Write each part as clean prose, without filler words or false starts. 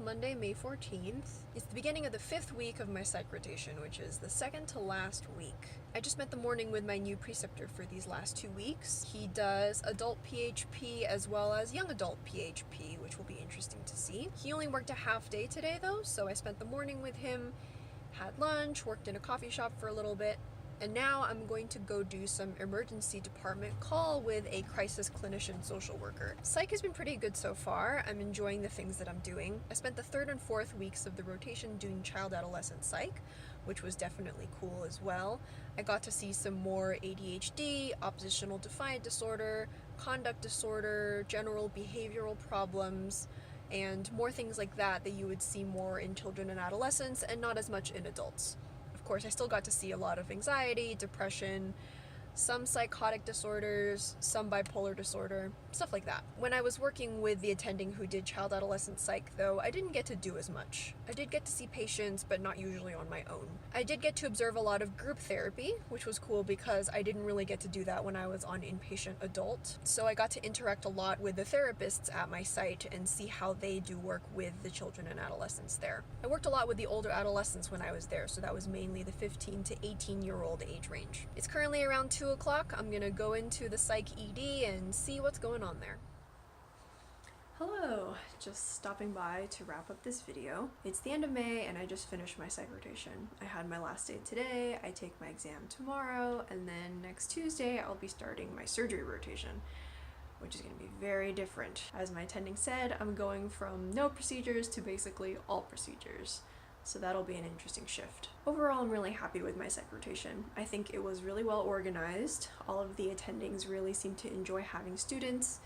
Monday, May 14th. It's the beginning of the 5th week of my psych rotation, which is the second to last week. I just spent the morning with my new preceptor for these last 2 weeks. He does adult PHP as well as young adult PHP, which will be interesting to see. He only worked a half day today though, so I spent the morning with him, had lunch, worked in a coffee shop for a little bit, and now I'm going to go do some emergency department call with a crisis clinician social worker. Psych has been pretty good so far. I'm enjoying the things that I'm doing. I spent the 3rd and 4th weeks of the rotation doing child-adolescent psych, which was definitely cool as well. I got to see some more ADHD, oppositional defiant disorder, conduct disorder, general behavioral problems, and more things like that you would see more in children and adolescents and not as much in adults. Of course, I still got to see a lot of anxiety, depression, some psychotic disorders, some bipolar disorder, stuff like that. When I was working with the attending who did child-adolescent psych, though, I didn't get to do as much. I did get to see patients, but not usually on my own. I did get to observe a lot of group therapy, which was cool because I didn't really get to do that when I was on inpatient adult. So I got to interact a lot with the therapists at my site and see how they do work with the children and adolescents there. I worked a lot with the older adolescents when I was there, so that was mainly the 15 to 18-year-old age range. It's currently around 2 o'clock. I'm gonna go into the psych ED and see what's going on there. Hello, just stopping by to wrap up this video. It's the end of May and I just finished my psych rotation. I had my last day today, I take my exam tomorrow, and then next Tuesday I'll be starting my surgery rotation, which is going to be very different. As my attending said, I'm going from no procedures to basically all procedures. So that'll be an interesting shift. Overall, I'm really happy with my psych rotation. I think it was really well organized. All of the attendings really seemed to enjoy having students,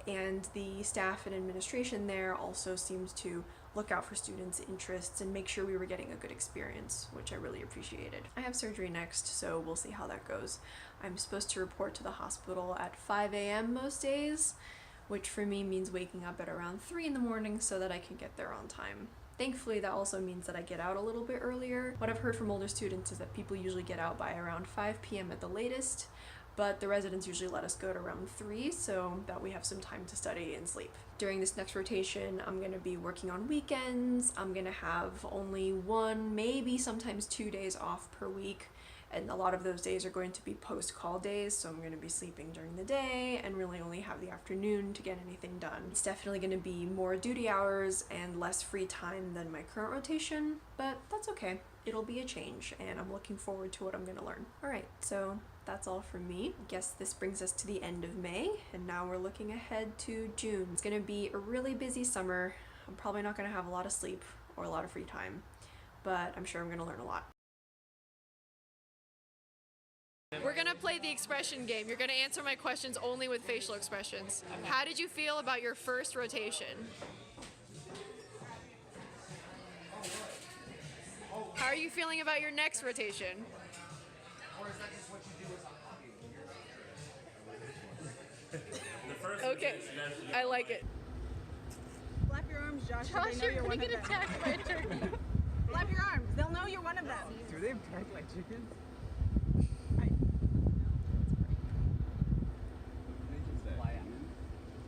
and the staff and administration there also seems to look out for students' interests and make sure we were getting a good experience, which I really appreciated. I have surgery next, so we'll see how that goes. I'm supposed to report to the hospital at 5 a.m. most days, which for me means waking up at around 3 in the morning so that I can get there on time. Thankfully, that also means that I get out a little bit earlier. What I've heard from older students is that people usually get out by around 5 p.m. at the latest, but the residents usually let us go at around 3 so that we have some time to study and sleep. During this next rotation, I'm going to be working on weekends. I'm going to have only 1, maybe sometimes 2 days off per week, and a lot of those days are going to be post-call days, so I'm going to be sleeping during the day and really only have the afternoon to get anything done. It's definitely going to be more duty hours and less free time than my current rotation, but that's okay. It'll be a change, and I'm looking forward to what I'm going to learn. Alright, so that's all from me. I guess this brings us to the end of May, and now we're looking ahead to June. It's going to be a really busy summer. I'm probably not going to have a lot of sleep or a lot of free time, but I'm sure I'm going to learn a lot. We're gonna play the expression game. You're gonna answer my questions only with facial expressions. How did you feel about your first rotation? How are you feeling about your next rotation? Okay, I like it. Flap your arms, Josh. Josh, you're gonna get attacked by a turkey. Flap your arms. They'll know you're one of them. Do they attack like chickens?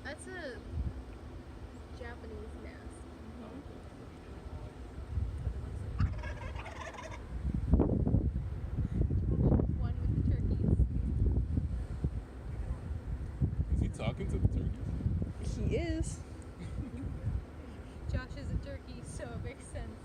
That's a Japanese mask. One with the turkeys. Is he talking to the turkeys? He is. Josh is a turkey, so it makes sense.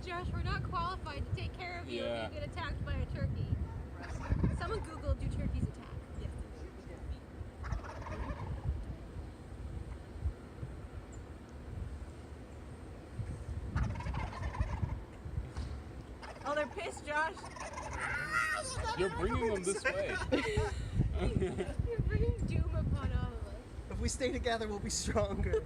Josh, we're not qualified to take care of you if you get attacked by a turkey. Someone Google, do turkeys attack? Yes. Oh, they're pissed, Josh. You're bringing them this way. You're bringing doom upon all of us. If we stay together, we'll be stronger.